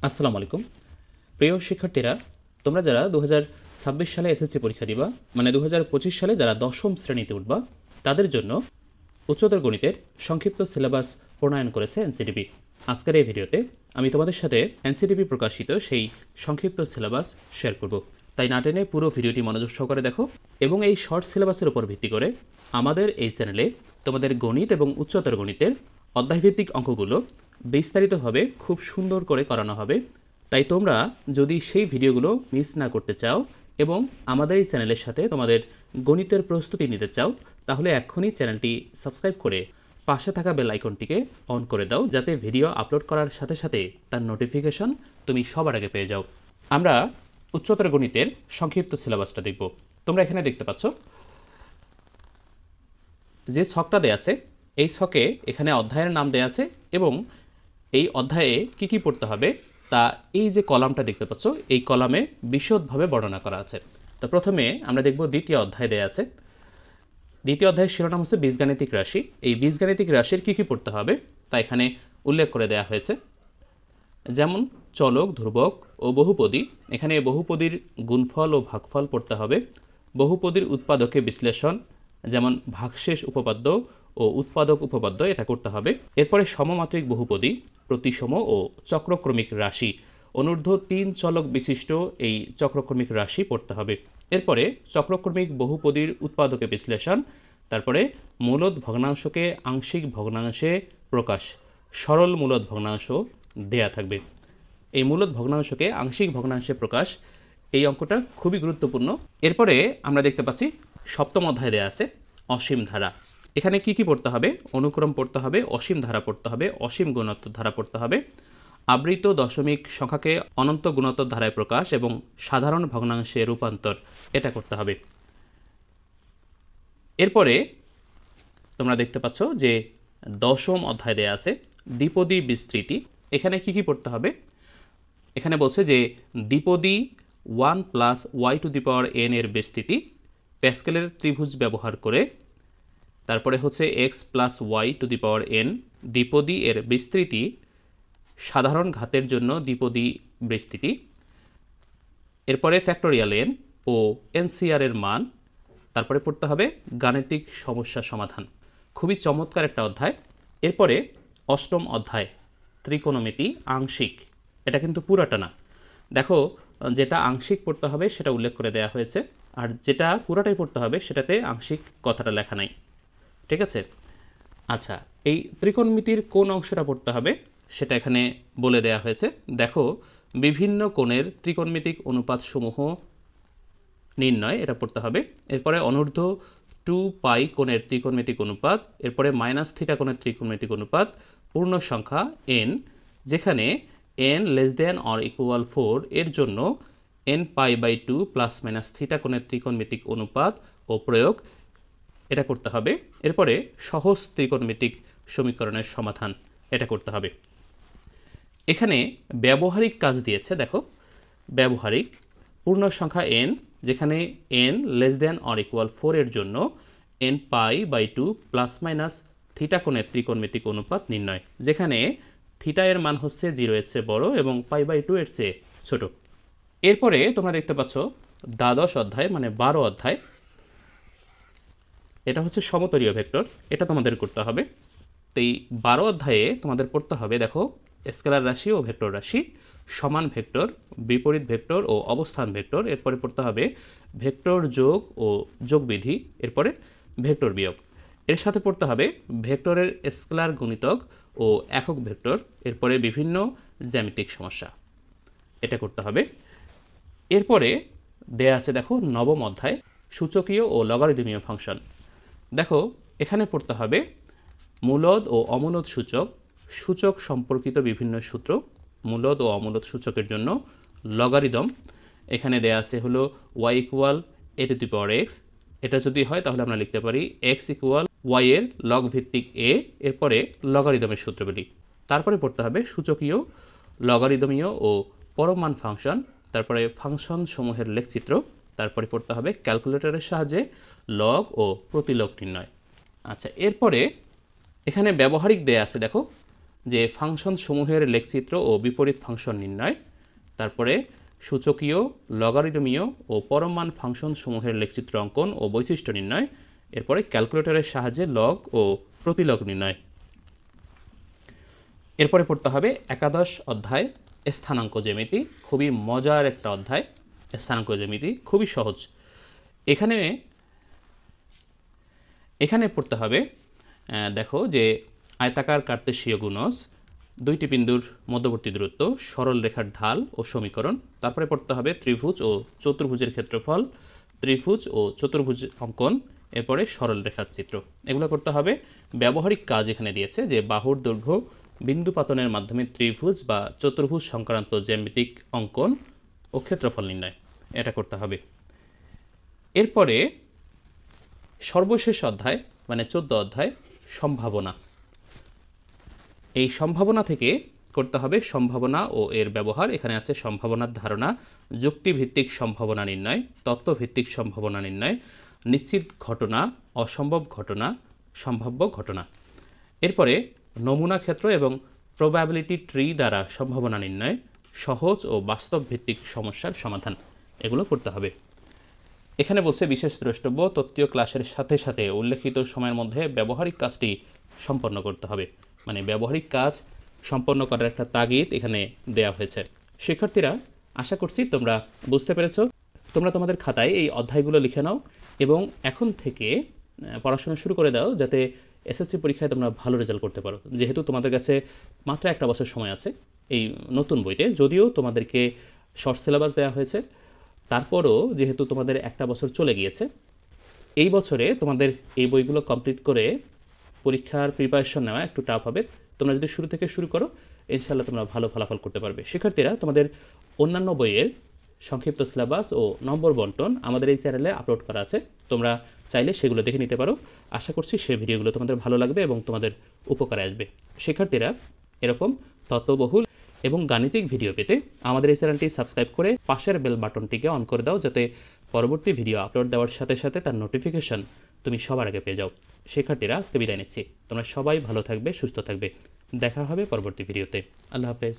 আসসালামু আলাইকুম প্রিয় শিক্ষার্থীরা, তোমরা যারা 2026 সালে এসএসসি পরীক্ষা দিবা, মানে 2025 সালে যারা দশম শ্রেণীতে উঠবা, তাদের জন্য উচ্চতর গণিতের সংক্ষিপ্ত সিলেবাস প্রণয়ন করেছে এনসিটিবি। আজকের এই ভিডিওতে আমি তোমাদের সাথে এনসিটিবি প্রকাশিত সেই সংক্ষিপ্ত সিলেবাস শেয়ার করব। তাই না টেনে পুরো ভিডিওটি মনোযোগ সহকারে দেখো এবং এই শর্ট সিলেবাসের উপর ভিত্তি করে আমাদের এই চ্যানেলে তোমাদের গণিত এবং উচ্চতর গণিতের অধ্যায়ভিত্তিক অঙ্কগুলো বিস্তারিতভাবে খুব সুন্দর করে করানো হবে। তাই তোমরা যদি সেই ভিডিওগুলো মিস না করতে চাও এবং আমাদের এই চ্যানেলের সাথে তোমাদের গণিতের প্রস্তুতি নিতে চাও, তাহলে এক্ষুনি চ্যানেলটি সাবস্ক্রাইব করে পাশে থাকা বেল আইকনটিকে অন করে দাও, যাতে ভিডিও আপলোড করার সাথে সাথে তার নোটিফিকেশন তুমি সবার আগে পেয়ে যাও। আমরা উচ্চতর গণিতের সংক্ষিপ্ত সিলেবাসটা দেখব। তোমরা এখানে দেখতে পাচ্ছ যে ছকটা দেয়া আছে, এই ছকে এখানে অধ্যায়ের নাম দেয়া আছে এবং এই অধ্যায়ে কি কি পড়তে হবে তা এই যে কলামটা দেখতে পাচ্ছ, এই কলামে বিশদভাবে বর্ণনা করা আছে। তো প্রথমে আমরা দেখব দ্বিতীয় অধ্যায় দেয়া আছে। দ্বিতীয় অধ্যায়ের শিরোনাম হচ্ছে বীজগাণিতিক রাশি। এই বীজগাণিতিক রাশির কি কি পড়তে হবে তা এখানে উল্লেখ করে দেয়া হয়েছে, যেমন চলক, ধ্রুবক ও বহুপদী। এখানে বহুপদীর গুণফল ও ভাগফল পড়তে হবে। বহুপদীর উৎপাদকে বিশ্লেষণ, যেমন ভাগশেষ উপপাদ্য ও উৎপাদক উপপাদ্য, এটা করতে হবে। এরপরে সমমাত্রিক বহুপদী, প্রতিসম ও চক্রক্রমিক রাশি, অনূর্ধ্ব 3 চলক বিশিষ্ট এই চক্রক্রমিক রাশি পড়তে হবে। এরপরে চক্রক্রমিক বহুপদীর উৎপাদকে বিশ্লেষণ, তারপরে মূলদ ভগ্নাংশকে আংশিক ভগ্নাংশে প্রকাশ, সরল মূলদ ভগ্নাংশ দেয়া থাকবে। এই মূলদ ভগ্নাংশকে আংশিক ভগ্নাংশে প্রকাশ, এই অঙ্কটা খুবই গুরুত্বপূর্ণ। এরপরে আমরা দেখতে পাচ্ছি সপ্তম অধ্যায় দেয়া আছে অসীম ধারা। এখানে কি কি পড়তে হবে? অনুক্রম পড়তে হবে, অসীম ধারা পড়তে হবে, অসীম গুণোত্তর ধারা পড়তে হবে, আবৃত দশমিক সংখ্যাকে অনন্ত গুণোত্তর ধারায় প্রকাশ এবং সাধারণ ভগ্নাংশে রূপান্তর, এটা করতে হবে। এরপরে তোমরা দেখতে পাচ্ছ যে দশম অধ্যায় দেয়া আছে দ্বিপদী বিস্তৃতি। এখানে কি কি পড়তে হবে? এখানে বলছে যে দ্বিপদী 1 + y⁴n এর বিস্তৃতি প্যাসকেলের ত্রিভুজ ব্যবহার করে, তারপরে হচ্ছে x + y⁴n দ্বিপদী এর বিস্তৃতি সাধারণ ঘাতের জন্য দ্বিপদী বিস্তৃতি, এরপরে ফ্যাক্টোরিয়াল n ও এনসিআর এর মান, তারপরে পড়তে হবে গাণিতিক সমস্যা সমাধান। খুবই চমৎকার একটা অধ্যায়। এরপরে অষ্টম অধ্যায় ত্রিকোণমিতি আংশিক, এটা কিন্তু পুরাটা না। দেখো, যেটা আংশিক পড়তে হবে সেটা উল্লেখ করে দেয়া হয়েছে, আর যেটা পুরাটাই পড়তে হবে সেটাতে আংশিক কথাটা লেখা নাই। ঠিক আছে? আচ্ছা, এই ত্রিকোণমিতির কোন অংশটা পড়তে হবে সেটা এখানে বলে দেয়া হয়েছে। দেখো, বিভিন্ন কোণের ত্রিকোণমিতিক অনুপাতসমূহ নির্ণয়, এটা পড়তে হবে। এরপরে অনূর্ধ্ব 2π কোণের ত্রিকোণমিতিক অনুপাত, এরপরে -θ কোণের ত্রিকোণমিতিক অনুপাত, পূর্ণ সংখ্যা n যেখানে n <= 4 এর জন্য nπ/2 ± θ কোণের ত্রিকোণমিতিক অনুপাত ও প্রয়োগ, এটা করতে হবে। এরপরে সহজ ত্রিকোণমিতিক সমীকরণের সমাধান, এটা করতে হবে। এখানে ব্যবহারিক কাজ দিয়েছে। দেখো, ব্যবহারিক পূর্ণ সংখ্যা n যেখানে n <= 4 এর জন্য nπ/2 ± θ কোণের ত্রিকোণমিতিক অনুপাত নির্ণয়, যেখানে θ এর মান হচ্ছে 0 এর চেয়ে বড় এবং π/2 এর চেয়ে ছোট। এরপরে তোমরা দেখতে পাচ্ছ দ্বাদশ অধ্যায় মানে 12 অধ্যায়, এটা হচ্ছে সমতলীয় ভেক্টর, এটা তোমাদের করতে হবে। তো এই 12 অধ্যায়ে তোমাদের পড়তে হবে, দেখো, স্কেলার রাশি ও ভেক্টর রাশি, সমান ভেক্টর, বিপরীত ভেক্টর ও অবস্থান ভেক্টর। এরপরে পড়তে হবে ভেক্টর যোগ ও যোগবিধি, এরপরে ভেক্টর বিয়োগ। এর সাথে পড়তে হবে ভেক্টরের স্কেলার গুণিতক ও একক ভেক্টর, এরপরে বিভিন্ন জ্যামিতিক সমস্যা, এটা করতে হবে। এরপরে দেয়া আছে, দেখো, নবম অধ্যায় সূচকীয় ও লগারিদমীয় ফাংশন। দেখো, এখানে পড়তে হবে মূলদ ও অমূলদ সূচক, সূচক সম্পর্কিত বিভিন্ন সূত্র, মূলদ ও অমূলদ সূচকের জন্য লগারিদম। এখানে দেয়া আছে হলো y = a⁴x, এটা যদি হয় তাহলে আমরা লিখতে পারি x = y এর লগ ভিত্তিক a, এরপরে লগারিদমের সূত্রগুলি। তারপরে পড়তে হবে সূচকীয়, লগারিদমীয় ও পরমান ফাংশন, তারপরে ফাংশন সমূহের লেখচিত্র, তারপরে পড়তে হবে ক্যালকুলেটরের সাহায্যে লগ ও প্রতিলগ নির্ণয়। আচ্ছা, এরপরে এখানে ব্যবহারিক দেয়া আছে। দেখো, যে ফাংশন সমূহের লেখচিত্র ও বিপরীত ফাংশন নির্ণয়, তারপরে সূচকীয়, লগারিদমীয় ও পরমমান ফাংশন সমূহের লেখচিত্র অঙ্কন ও বৈশিষ্ট্য নির্ণয়, এরপরে ক্যালকুলেটরের সাহায্যে লগ ও প্রতিলগ নির্ণয়। এরপরে পড়তে হবে একাদশ অধ্যায় স্থানাঙ্ক জ্যামিতি। খুবই মজার একটা অধ্যায় স্থানাঙ্ক জ্যামিতি, খুবই সহজ। এখানে পড়তে হবে দেখো যে আয়তাকার কার্তেশীয় গুণজ, দুইটি বিন্দুর মধ্যবর্তী দূরত্ব, সরল রেখার ঢাল ও সমীকরণ। তারপরে পড়তে হবে ত্রিভুজ ও চতুর্ভুজের ক্ষেত্রফল, ত্রিভুজ ও চতুর্ভুজ অঙ্কন, এরপরে সরল রেখার চিত্র। এগুলো করতে হবে। ব্যবহারিক কাজ এখানে দিয়েছে যে বাহুর দৈর্ঘ্য বিন্দু পাতনের মাধ্যমে ত্রিভুজ বা চতুর্ভুজ সংক্রান্ত জ্যামিতিক অঙ্কন ও ক্ষেত্রফল নির্ণয়, এটা করতে হবে। এরপরে সর্বশেষ অধ্যায় মানে 14 অধ্যায় সম্ভাবনা। এই সম্ভাবনা থেকে করতে হবে সম্ভাবনা ও এর ব্যবহার। এখানে আছে সম্ভাবনার ধারণা, যুক্তিভিত্তিক সম্ভাবনা নির্ণয়, তত্ত্বভিত্তিক সম্ভাবনা নির্ণয়, নিশ্চিত ঘটনা, অসম্ভব ঘটনা, সম্ভাব্য ঘটনা। এরপরে নমুনা ক্ষেত্র এবং প্রবাবিলিটি ট্রি দ্বারা সম্ভাবনা নির্ণয়, সহজ ও বাস্তব ভিত্তিক সমস্যার সমাধান, এগুলো করতে হবে। এখানে বলছে বিশেষ দ্রষ্টব্য, তত্ত্বীয় ক্লাসের সাথে সাথে উল্লেখিত সময়ের মধ্যে ব্যবহারিক কাজটি সম্পন্ন করতে হবে। মানে ব্যবহারিক কাজ সম্পন্ন করার একটা তাগিদ এখানে দেওয়া হয়েছে। শিক্ষার্থীরা, আশা করছি তোমরা বুঝতে পেরেছো। তোমরা তোমাদের খাতায় এই অধ্যায়গুলো লিখে নাও এবং এখন থেকে পড়াশোনা শুরু করে দাও, যাতে এসএসসি পরীক্ষায় তোমরা ভালো রেজাল্ট করতে পারো। যেহেতু তোমাদের কাছে মাত্র একটা বছর সময় আছে এই নতুন বইতে, যদিও তোমাদেরকে শর্ট সিলেবাস দেওয়া হয়েছে, তারপরও যেহেতু তোমাদের একটা বছর চলে গিয়েছে, এই বছরে তোমাদের এই বইগুলো কমপ্লিট করে পরীক্ষার প্রিপারেশন নেওয়া একটু টাফ হবে। তোমরা যদি শুরু থেকে শুরু করো, ইনশাআল্লাহ তোমরা ভালো ফলাফল করতে পারবে। শিক্ষার্থীরা, তোমাদের অন্যান্য বইয়ের সংক্ষিপ্ত সিলেবাস ও নম্বর বন্টন আমাদের এই চ্যানেলে আপলোড করা আছে, তোমরা চাইলে সেগুলো দেখে নিতে পারো। আশা করছি সেই ভিডিওগুলো তোমাদের ভালো লাগবে এবং তোমাদের উপকারে আসবে। শিক্ষার্থীরা, এরকম তথ্যবহুল এবং গাণিতিক ভিডিও পেতে আমাদের এই চ্যানেলটি সাবস্ক্রাইব করে পাশের বেল বাটনটিকে অন করে দাও, যাতে পরবর্তী ভিডিও আপলোড দেওয়ার সাথে সাথে তার নোটিফিকেশন তুমি সবার আগে পেয়ে যাও। শিক্ষার্থীরা, আজকে বিদায় নিচ্ছি। তোমরা সবাই ভালো থাকবে, সুস্থ থাকবে। দেখা হবে পরবর্তী ভিডিওতে। আল্লাহ হাফেজ।